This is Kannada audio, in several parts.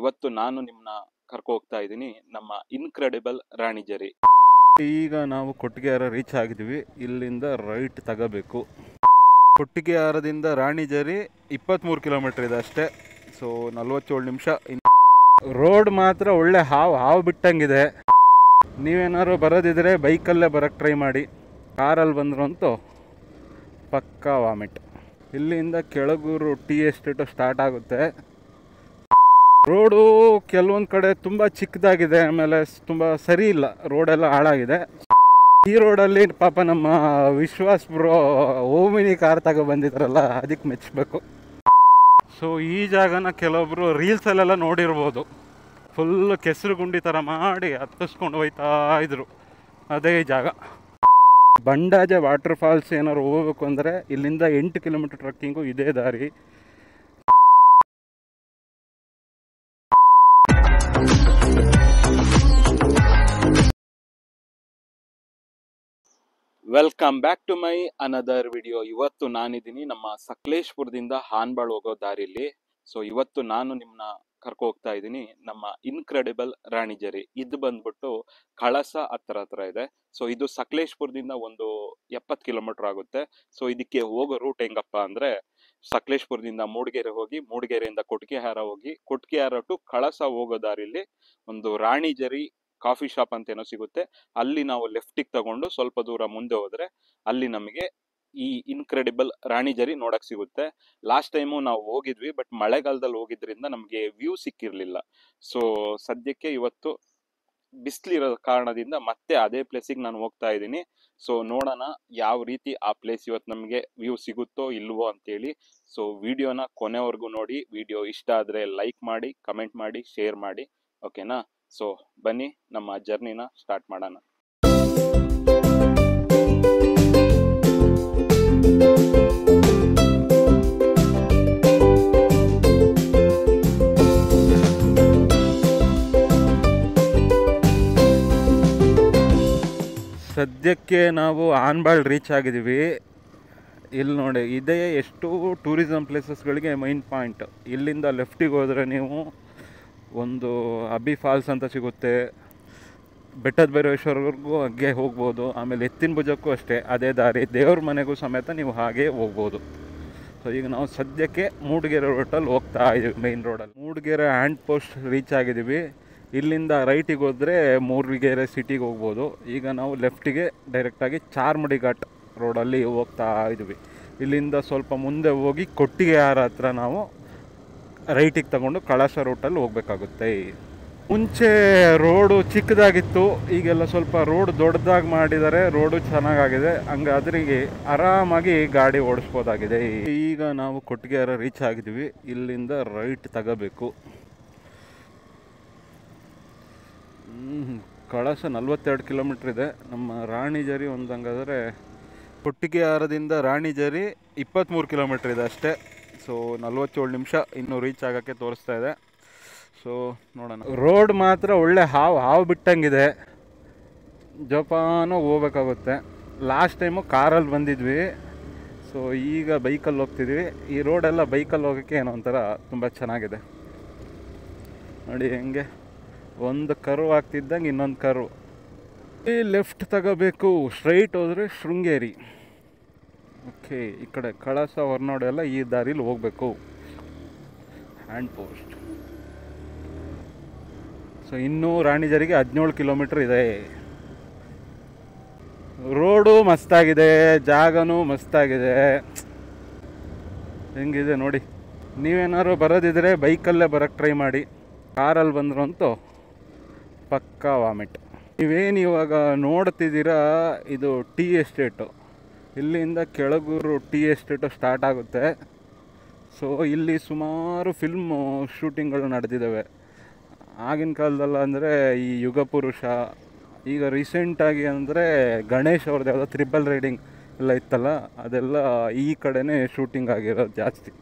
ಇವತ್ತು ನಾನು ನಿಮ್ಮನ್ನ ಕರ್ಕೊ ಹೋಗ್ತಾ ಇದ್ದೀನಿ ನಮ್ಮ ಇನ್ಕ್ರೆಡಿಬಲ್ ರಾಣಿಜರಿ. ಈಗ ನಾವು ಕೊಟ್ಟಿಗೆಹಾರ ರೀಚ್ ಆಗಿದ್ವಿ. ಇಲ್ಲಿಂದ ರೈಟ್ ತಗೋಬೇಕು. ಕೊಟ್ಟಿಗೆಹಾರದಿಂದ ರಾಣಿಜರಿ 23 ಕಿಲೋಮೀಟರ್ ಇದೆ ಅಷ್ಟೇ. ಸೊ 47 ನಿಮಿಷ. ರೋಡ್ ಮಾತ್ರ ಒಳ್ಳೆ ಹಾವು ಬಿಟ್ಟಂಗಿದೆ. ನೀವೇನಾದ್ರು ಬರೋದಿದ್ರೆ ಬೈಕಲ್ಲೇ ಬರೋಕ್ಕೆ ಟ್ರೈ ಮಾಡಿ. ಕಾರಲ್ಲಿ ಬಂದ್ರು ಅಂತೂ ಪಕ್ಕಾ ವಾಮಿಟ್. ಇಲ್ಲಿಂದ ಕೆಳಗೂರು ಟೀ ಎಸ್ಟೇಟು ಸ್ಟಾರ್ಟ್ ಆಗುತ್ತೆ. ರೋಡು ಕೆಲವೊಂದು ಕಡೆ ತುಂಬ ಚಿಕ್ಕದಾಗಿದೆ, ಆಮೇಲೆ ತುಂಬ ಸರಿ ಇಲ್ಲ, ರೋಡೆಲ್ಲ ಹಾಳಾಗಿದೆ. ಈ ರೋಡಲ್ಲಿ ಪಾಪ ನಮ್ಮ ವಿಶ್ವಾಸ್ ಬ್ರೋ ಓಮಿನಿ ಕಾರ್ ಬಂದಿದ್ದಾರಲ್ಲ, ಅದಕ್ಕೆ ಮೆಚ್ಚಬೇಕು. ಸೊ ಈ ಜಾಗನ ಕೆಲವೊಬ್ರು ರೀಲ್ಸಲ್ಲೆಲ್ಲ ನೋಡಿರ್ಬೋದು. ಫುಲ್ ಕೆಸರು ಗುಂಡಿ ಥರ ಮಾಡಿ ಹತ್ತಿಸ್ಕೊಂಡು ಹೋಯ್ತಾ ಇದ್ರು. ಅದೇ ಈ ಜಾಗ. ಬಂಡಾಜ ವಾಟರ್ ಫಾಲ್ಸ್ ಏನಾದ್ರು ಹೋಗ್ಬೇಕು ಅಂದರೆ ಇಲ್ಲಿಂದ 8 ಕಿಲೋಮೀಟರ್ ಟ್ರಕ್ಕಿಂಗು ಇದೇ ದಾರಿ. Welcome back to my another video. ಇವತ್ತು ನಾನಿದ್ದೀನಿ ನಮ್ಮ ಸಕಲೇಶ್ಪುರದಿಂದ ಹಾನ್ಬಾಳ್ ಹೋಗೋ ದಾರಿಲಿ. ಸೊ ಇವತ್ತು ನಾನು ನಿಮ್ಮನ್ನ ಕರ್ಕೊ ಹೋಗ್ತಾ ಇದ್ದೀನಿ ನಮ್ಮ ಇನ್ಕ್ರೆಡಿಬಲ್ ರಾಣಿಜರಿ. ಇದು ಬಂದ್ಬಿಟ್ಟು ಕಳಸ ಹತ್ರ ಇದೆ. ಸೊ ಇದು ಸಕಲೇಶ್ಪುರದಿಂದ ಒಂದು 70 ಕಿಲೋಮೀಟರ್ ಆಗುತ್ತೆ. ಸೊ ಇದಕ್ಕೆ ಹೋಗೋ ರೂಟ್ ಹೆಂಗಪ್ಪ ಅಂದ್ರೆ, ಸಕಲೇಶ್ಪುರದಿಂದ ಮೂಡಿಗೆರೆ ಹೋಗಿ, ಮೂಡಿಗೆರೆಯಿಂದ ಕೊಟ್ಟಿಗೆಹಾರ ಹೋಗಿ, ಕೊಟ್ಟಿಗೆಹಾರ ಟು ಕಳಸ ಹೋಗೋ ದಾರಿಲಿ ಒಂದು ರಾಣಿಜರಿ ಕಾಫಿ ಶಾಪ್ ಅಂತ ಏನೋ ಸಿಗುತ್ತೆ. ಅಲ್ಲಿ ನಾವು ಲೆಫ್ಟಿಗೆ ತಗೊಂಡು ಸ್ವಲ್ಪ ದೂರ ಮುಂದೆ ಹೋದ್ರೆ ಅಲ್ಲಿ ನಮಗೆ ಈ ಇನ್ಕ್ರೆಡಿಬಲ್ ರಾಣಿಜರಿ ನೋಡಕ್ ಸಿಗುತ್ತೆ. ಲಾಸ್ಟ್ ಟೈಮು ನಾವು ಹೋಗಿದ್ವಿ, ಬಟ್ ಮಳೆಗಾಲದಲ್ಲಿ ಹೋಗಿದ್ರಿಂದ ನಮಗೆ ವ್ಯೂ ಸಿಕ್ಕಿರ್ಲಿಲ್ಲ. ಸೊ ಸದ್ಯಕ್ಕೆ ಇವತ್ತು ಬಿಸಿಲಿರೋ ಕಾರಣದಿಂದ ಮತ್ತೆ ಅದೇ ಪ್ಲೇಸಿಗೆ ನಾನು ಹೋಗ್ತಾ ಇದ್ದೀನಿ. ಸೊ ನೋಡೋಣ ಯಾವ ರೀತಿ ಆ ಪ್ಲೇಸ್ ಇವತ್ತು ನಮಗೆ ವ್ಯೂ ಸಿಗುತ್ತೋ ಇಲ್ವೋ ಅಂತೇಳಿ. ಸೊ ವಿಡಿಯೋನ ಕೊನೆವರೆಗೂ ನೋಡಿ. ವಿಡಿಯೋ ಇಷ್ಟ ಆದರೆ ಲೈಕ್ ಮಾಡಿ, ಕಮೆಂಟ್ ಮಾಡಿ, ಶೇರ್ ಮಾಡಿ, ಓಕೆನಾ? ಸೊ ಬನ್ನಿ ನಮ್ಮ ಜರ್ನಿನ ಸ್ಟಾರ್ಟ್ ಮಾಡೋಣ. ಸದ್ಯಕ್ಕೆ ನಾವು ಹಾನ್ಬಾಳ್ ರೀಚ್ ಆಗಿದ್ದೀವಿ. ಇಲ್ಲಿ ನೋಡಿ, ಇದೇ ಎಷ್ಟು ಟೂರಿಸಮ್ ಪ್ಲೇಸಸ್ಗಳಿಗೆ ಮೈನ್ ಪಾಯಿಂಟ್. ಇಲ್ಲಿಂದ ಲೆಫ್ಟಿಗೆ ಹೋದರೆ ನೀವು ಒಂದು ಅಬ್ಬಿ ಫಾಲ್ಸ್ ಅಂತ ಸಿಗುತ್ತೆ. ಬೆಟ್ಟದ ಭೈರವೇಶ್ವರವರೆಗೂ ಹಾಗೆ ಹೋಗ್ಬೋದು. ಆಮೇಲೆ ಎತ್ತಿನ ಭುಜಕ್ಕೂ ಅಷ್ಟೇ ಅದೇ ದಾರಿ. ದೇವ್ರ ಮನೆಗೂ ಸಮೇತ ನೀವು ಹಾಗೆ ಹೋಗ್ಬೋದು. ಸೊ ಈಗ ನಾವು ಸದ್ಯಕ್ಕೆ ಮೂಡಿಗೆರೆ ರೋಡಲ್ಲಿ ಹೋಗ್ತಾ ಇದ್ದೀವಿ, ಮೈನ್ ರೋಡಲ್ಲಿ. ಮೂಡಿಗೆರೆ ಹ್ಯಾಂಡ್ ಪೋಸ್ಟ್ ರೀಚ್ ಆಗಿದ್ದೀವಿ. ಇಲ್ಲಿಂದ ರೈಟಿಗೆ ಹೋದರೆ ಮೂಡಿಗೆರೆ ಸಿಟಿಗೆ ಹೋಗ್ಬೋದು. ಈಗ ನಾವು ಲೆಫ್ಟಿಗೆ ಡೈರೆಕ್ಟಾಗಿ ಚಾರ್ಮಡಿ ಘಾಟ್ ರೋಡಲ್ಲಿ ಹೋಗ್ತಾ ಇದ್ದೀವಿ. ಇಲ್ಲಿಂದ ಸ್ವಲ್ಪ ಮುಂದೆ ಹೋಗಿ ಕೊಟ್ಟಿಗೆಹಾರ ಹತ್ರ ನಾವು ರೈಟಿಗೆ ತಗೊಂಡು ಕಳಸ ರೂಟಲ್ಲಿ ಹೋಗ್ಬೇಕಾಗುತ್ತೆ. ಮುಂಚೆ ರೋಡು ಚಿಕ್ಕದಾಗಿತ್ತು, ಈಗೆಲ್ಲ ಸ್ವಲ್ಪ ರೋಡ್ ದೊಡ್ಡದಾಗಿ ಮಾಡಿದ್ದಾರೆ. ರೋಡು ಚೆನ್ನಾಗಾಗಿದೆ, ಹಂಗಾದ್ರೆ ಆರಾಮಾಗಿ ಗಾಡಿ ಓಡಿಸ್ಬೋದಾಗಿದೆ. ಈಗ ನಾವು ಕೊಟ್ಟಿಗೆಹಾರ ರೀಚ್ ಆಗಿದ್ವಿ. ಇಲ್ಲಿಂದ ರೈಟ್ ತಗೋಬೇಕು. ಕಳಸ 42 ಕಿಲೋಮೀಟ್ರ್ ಇದೆ. ನಮ್ಮ ರಾಣಿಜರಿ ಹಂಗಾದರೆ ಕೊಟ್ಟಿಗೆಹಾರದಿಂದ ರಾಣಿಜರಿ 23 ಕಿಲೋಮೀಟ್ರ್ ಇದೆ ಅಷ್ಟೇ. ಸೊ 47 ನಿಮಿಷ ಇನ್ನೂ ರೀಚ್ ಆಗೋಕ್ಕೆ ತೋರಿಸ್ತಾ ಇದೆ. ಸೊ ನೋಡೋಣ. ರೋಡ್ ಮಾತ್ರ ಒಳ್ಳೆ ಹಾವು ಬಿಟ್ಟಂಗಿದೆ. ಜೋಪಾನ ಹೋಗ್ಬೇಕಾಗುತ್ತೆ. ಲಾಸ್ಟ್ ಟೈಮು ಕಾರಲ್ಲಿ ಬಂದಿದ್ವಿ, ಸೊ ಈಗ ಬೈಕಲ್ಲಿ ಹೋಗ್ತಿದ್ವಿ. ಈ ರೋಡೆಲ್ಲ ಬೈಕಲ್ಲಿ ಹೋಗೋಕ್ಕೆ ಏನೋ ಒಂಥರ ತುಂಬ ಚೆನ್ನಾಗಿದೆ. ನೋಡಿ ಹೆಂಗೆ ಒಂದು ಕರ್ವ್ ಆಗ್ತಿದ್ದಂಗೆ ಇನ್ನೊಂದು ಕರ್ವ್. ಈ ಲೆಫ್ಟ್ ತಗೋಬೇಕು. ಸ್ಟ್ರೈಟ್ ಹೋದರೆ ಶೃಂಗೇರಿ. ಓಕೆ, ಈ ಕಡೆ ಕಳಸ ಹೊರನಾಡು ಎಲ್ಲ ಈ ದಾರಿಲಿ ಹೋಗಬೇಕು. Hand post. ಸೊ ಇನ್ನೂ ರಾಣಿಜರಿಗೆ 17 ಕಿಲೋಮೀಟ್ರ್ ಇದೆ. ರೋಡು ಮಸ್ತಾಗಿದೆ, ಜಾಗನೂ ಮಸ್ತಾಗಿದೆ. ಹೆಂಗಿದೆ ನೋಡಿ. ನೀವೇನಾದ್ರು ಬರೋದಿದ್ರೆ ಬೈಕಲ್ಲೇ ಬರೋಕ್ಕೆ ಟ್ರೈ ಮಾಡಿ. ಕಾರಲ್ಲಿ ಬಂದ್ರು ಅಂತೂ ಪಕ್ಕಾ ವಾಮಿಟ್. ನೀವೇನು ಇವಾಗ ನೋಡ್ತಿದ್ದೀರಾ ಇದು ಟೀ ಎಸ್ಟೇಟು. ಇಲ್ಲಿಂದ ಕೆಳಗೂರು ಟೀ ಎಸ್ಟೇಟು ಸ್ಟಾರ್ಟ್ ಆಗುತ್ತೆ. ಸೊ ಇಲ್ಲಿ ಸುಮಾರು ಫಿಲ್ಮು ಶೂಟಿಂಗ್ಗಳು ನಡೆದಿದ್ದಾವೆ. ಆಗಿನ ಕಾಲದಲ್ಲ ಅಂದರೆ ಈ ಯುಗ ಪುರುಷ, ಈಗ ರೀಸೆಂಟಾಗಿ ಅಂದರೆ ಗಣೇಶ್ ಅವ್ರದ್ದು ಯಾವುದೋ ತ್ರಿಬಲ್ ರೈಡಿಂಗ್ ಎಲ್ಲ ಇತ್ತಲ್ಲ, ಅದೆಲ್ಲ ಈ ಕಡೆನೇ ಶೂಟಿಂಗ್ ಆಗಿರೋದು ಜಾಸ್ತಿ.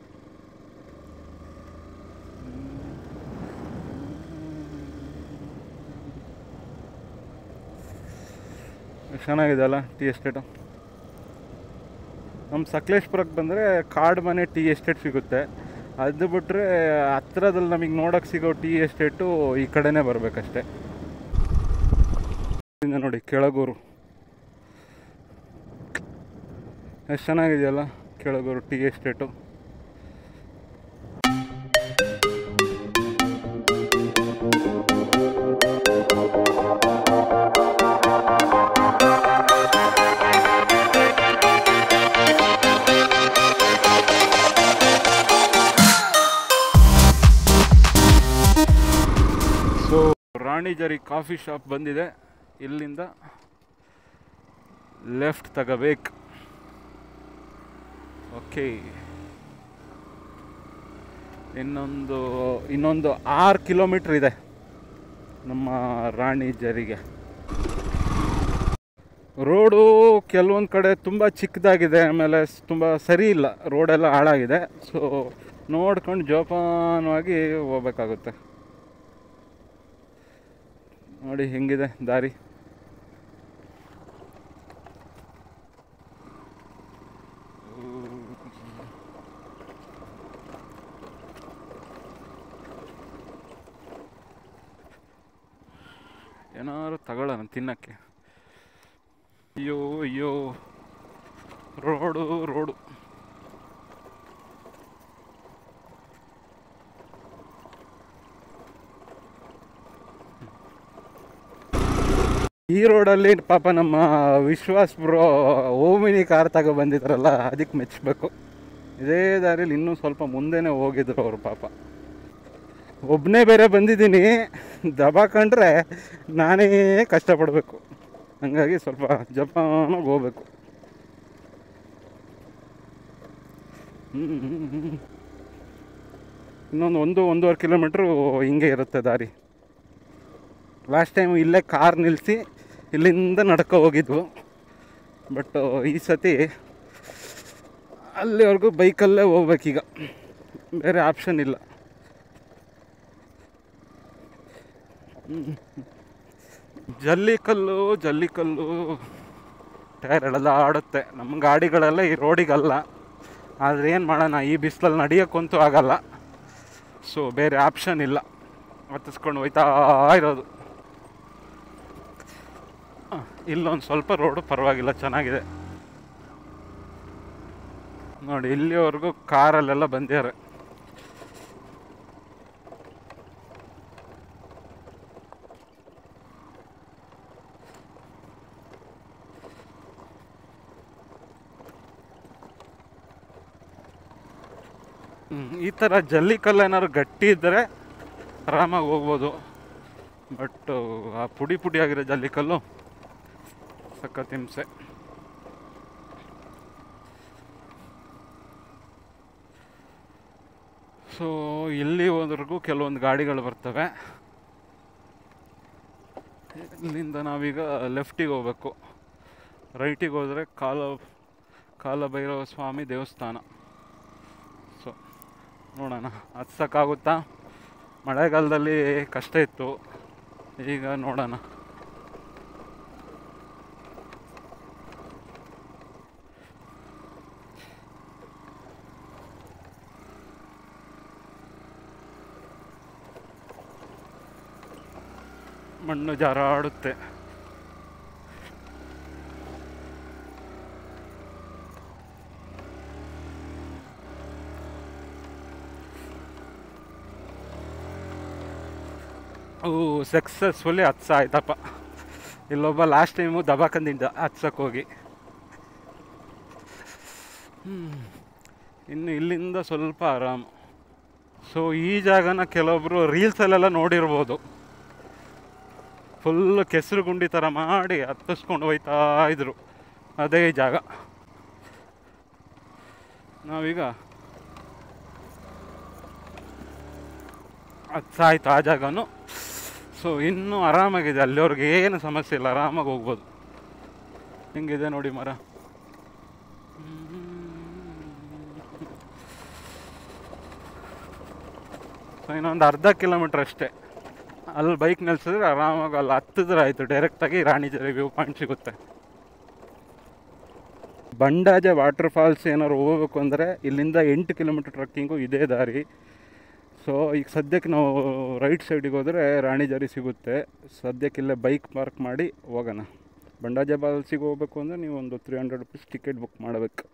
ಚೆನ್ನಾಗಿದೆ ಅಲ್ಲ ಟೀ ಎಸ್ಟೇಟು. ನಮ್ಮ ಸಕಲೇಶ್ಪುರಕ್ಕೆ ಬಂದರೆ ಕಾಡು ಮನೆ ಟೀ ಎಸ್ಟೇಟ್ ಸಿಗುತ್ತೆ. ಅದು ಬಿಟ್ಟರೆ ಹತ್ರದಲ್ಲಿ ನಮಗೆ ನೋಡೋಕ್ಕೆ ಸಿಗೋ ಟೀ ಎಸ್ಟೇಟು ಈ ಕಡೆನೇ ಬರಬೇಕಷ್ಟೆ. ನೋಡಿ ಕೆಳಗೂರು ಎಷ್ಟು ಚೆನ್ನಾಗಿದೆಯಲ್ಲ, ಕೆಳಗೂರು ಟೀ ಎಸ್ಟೇಟು. ಸೊ ರಾಣಿಜರಿ ಕಾಫಿ ಶಾಪ್ ಬಂದಿದೆ. ಇಲ್ಲಿಂದ ಲೆಫ್ಟ್ ತಗೋಬೇಕು. ಓಕೆ, ಇನ್ನೊಂದು 6 ಕಿಲೋಮೀಟ್ರ್ ಇದೆ ನಮ್ಮ ರಾಣಿಜರಿಗೆ. ರೋಡು ಕೆಲವೊಂದು ಕಡೆ ತುಂಬ ಚಿಕ್ಕದಾಗಿದೆ, ಆಮೇಲೆ ತುಂಬ ಸರಿ ಇಲ್ಲ, ರೋಡೆಲ್ಲ ಹಾಳಾಗಿದೆ. ಸೊ ನೋಡ್ಕೊಂಡು ಜೋಪಾನವಾಗಿ ಹೋಗ್ಬೇಕಾಗುತ್ತೆ. ನೋಡಿ ಹೆಂಗಿದೆ ದಾರಿ. ಏನಾದ್ರು ತಗೊಳ್ಳೋಣ ತಿನ್ನಕ್ಕೆ. ಅಯ್ಯೋ ಅಯ್ಯೋ, ರೋಡು ಈ ರೋಡಲ್ಲಿ ಪಾಪ ನಮ್ಮ ವಿಶ್ವಾಸ್ ಬ್ರೋ ಓಮಿನಿ ಕಾರ್ ತಗೋ ಬಂದಿದ್ರಲ್ಲ, ಅದಕ್ಕೆ ಮೆಚ್ಚಬೇಕು. ಇದೇ ದಾರಿಯಲ್ಲಿ ಇನ್ನೂ ಸ್ವಲ್ಪ ಮುಂದೆನೇ ಹೋಗಿದ್ರು ಅವರು ಪಾಪ. ಒಬ್ಬನೇ ಬೇರೆ ಬಂದಿದ್ದೀನಿ, ದಬಾಕೊಂಡ್ರೆ ನಾನೇ ಕಷ್ಟಪಡಬೇಕು. ಹಂಗಾಗಿ ಸ್ವಲ್ಪ ಜಪಾನಾಗಿ ಹೋಗ್ಬೇಕು. ಇನ್ನೊಂದು 1.5 ಕಿಲೋಮೀಟ್ರು ಹಿಂಗೆ ಇರುತ್ತೆ ದಾರಿ. ಲಾಸ್ಟ್ ಟೈಮ್ ಇಲ್ಲೇ ಕಾರ್ ನಿಲ್ಲಿಸಿ ಇಲ್ಲಿಂದ ನಡ್ಕೊ ಹೋಗಿದ್ವು. ಬಟ್ ಈ ಸತಿ ಅಲ್ಲಿವರೆಗೂ ಬೈಕಲ್ಲೇ ಹೋಗ್ಬೇಕೀಗ, ಬೇರೆ ಆಪ್ಷನ್ ಇಲ್ಲ. ಜಲ್ಲಿಕಲ್ಲು ಟೈರ್ ಎಳೆಲ್ಲ ಆಡುತ್ತೆ. ನಮ್ಮ ಗಾಡಿಗಳೆಲ್ಲ ಈ ರೋಡಿಗಲ್ಲ. ಆದರೆ ಏನು ಮಾಡೋಣ, ಈ ಬಿಸಿಲಲ್ಲಿ ನಡೆಯೋಕ್ಕಂತೂ ಆಗಲ್ಲ. ಸೊ ಬೇರೆ ಆಪ್ಷನ್ ಇಲ್ಲ, ಹತ್ತಿಸ್ಕೊಂಡು ಹೋಯ್ತಾ ಇರೋದು. ಇಲ್ಲೊಂದು ಸ್ವಲ್ಪ ರೋಡು ಪರವಾಗಿಲ್ಲ, ಚೆನ್ನಾಗಿದೆ ನೋಡಿ. ಇಲ್ಲಿವರೆಗೂ ಕಾರಲ್ಲೆಲ್ಲ ಬಂದಿದ್ದಾರೆ. ಈ ಥರ ಜಲ್ಲಿಕಲ್ಲು ಏನಾದ್ರು ಗಟ್ಟಿ ಇದ್ದರೆ ಆರಾಮಾಗಿ ಹೋಗ್ಬೋದು. ಬಟ್ ಆ ಪುಡಿ ಆಗಿರೋ ಜಲ್ಲಿಕಲ್ಲು ಸಖತ್ ಹಿಂಸೆ. ಸೊ ಇಲ್ಲಿವರೆಗೂ ಕೆಲವೊಂದು ಗಾಡಿಗಳು ಬರ್ತವೆ. ಇಲ್ಲಿಂದ ನಾವೀಗ ಲೆಫ್ಟಿಗೆ ಹೋಗ್ಬೇಕು. ರೈಟಿಗೆ ಹೋದರೆ ಕಾಲಭೈರವ ಸ್ವಾಮಿ ದೇವಸ್ಥಾನ. ಸೊ ನೋಡೋಣ ಹತ್ಸೋಕ್ಕಾಗುತ್ತಾ. ಮಳೆಗಾಲದಲ್ಲಿ ಕಷ್ಟ ಇತ್ತು, ಈಗ ನೋಡೋಣ. ಮಣ್ಣು ಜಾರಾಡುತ್ತೆ. ಸಕ್ಸಸ್ಫುಲಿ ಹತ್ಸಾಯ್ತಪ್ಪ. ಇಲ್ಲೊಬ್ಬ ಲಾಸ್ಟ್ ಟೈಮು ದಬಾಕಂದಿದ್ದ ಹತ್ಸೋಕ್ಕೋಗಿ. ಇನ್ನು ಇಲ್ಲಿಂದ ಸ್ವಲ್ಪ ಆರಾಮು. ಸೊ ಈ ಜಾಗನ ಕೆಲವೊಬ್ಬರು ರೀಲ್ಸಲ್ಲೆಲ್ಲ ನೋಡಿರ್ಬೋದು. ಫುಲ್ಲು ಕೆಸರು ಗುಂಡಿ ಥರ ಮಾಡಿ ಹತ್ತಿಸ್ಕೊಂಡು ಹೋಯ್ತಾ ಇದ್ರು, ಅದೇ ಜಾಗ. ನಾವೀಗ ಹತ್ಸಾಯ್ತು ಆ ಜಾಗನೂ. ಸೊ ಇನ್ನೂ ಆರಾಮಾಗಿದೆ, ಅಲ್ಲಿವ್ರಿಗೆ ಏನು ಸಮಸ್ಯೆ ಇಲ್ಲ, ಆರಾಮಾಗಿ ಹೋಗ್ಬೋದು. ಹಿಂಗಿದೆ ನೋಡಿ ಮರ. ಸೊ ಇನ್ನೊಂದು ಅರ್ಧ ಕಿಲೋಮೀಟ್ರ್ ಅಷ್ಟೇ. ಅಲ್ಲಿ ಬೈಕ್ ನಿಲ್ಸಿದ್ರೆ ಆರಾಮಾಗಿ ಅಲ್ಲಿ ಹತ್ತಿದ್ರೆ ಆಯಿತು, ಡೈರೆಕ್ಟಾಗಿ ರಾಣಿಜರಿ ವ್ಯೂ ಪಾಯಿಂಟ್ ಸಿಗುತ್ತೆ. ಬಂಡಾಜೆ ವಾಟರ್ ಫಾಲ್ಸ್ ಏನಾದ್ರು ಹೋಗ್ಬೇಕು ಅಂದರೆ ಇಲ್ಲಿಂದ 8 ಕಿಲೋಮೀಟ್ರ್ ಟ್ರಕ್ಕಿಂಗು ಇದೇ ದಾರಿ. ಸೊ ಈಗ ಸದ್ಯಕ್ಕೆ ನಾವು ರೈಟ್ ಸೈಡಿಗೆ ಹೋದರೆ ರಾಣಿಜರಿ ಸಿಗುತ್ತೆ. ಸದ್ಯಕ್ಕೆ ಇಲ್ಲೇ ಬೈಕ್ ಪಾರ್ಕ್ ಮಾಡಿ ಹೋಗೋಣ. ಬಂಡಾಜೆ ಫಾಲ್ಸಿಗೆ ಹೋಗ್ಬೇಕು ಅಂದರೆ ನೀವು ಒಂದು 300 ರೂಪೀಸ್ ಟಿಕೆಟ್ ಬುಕ್ ಮಾಡಬೇಕು.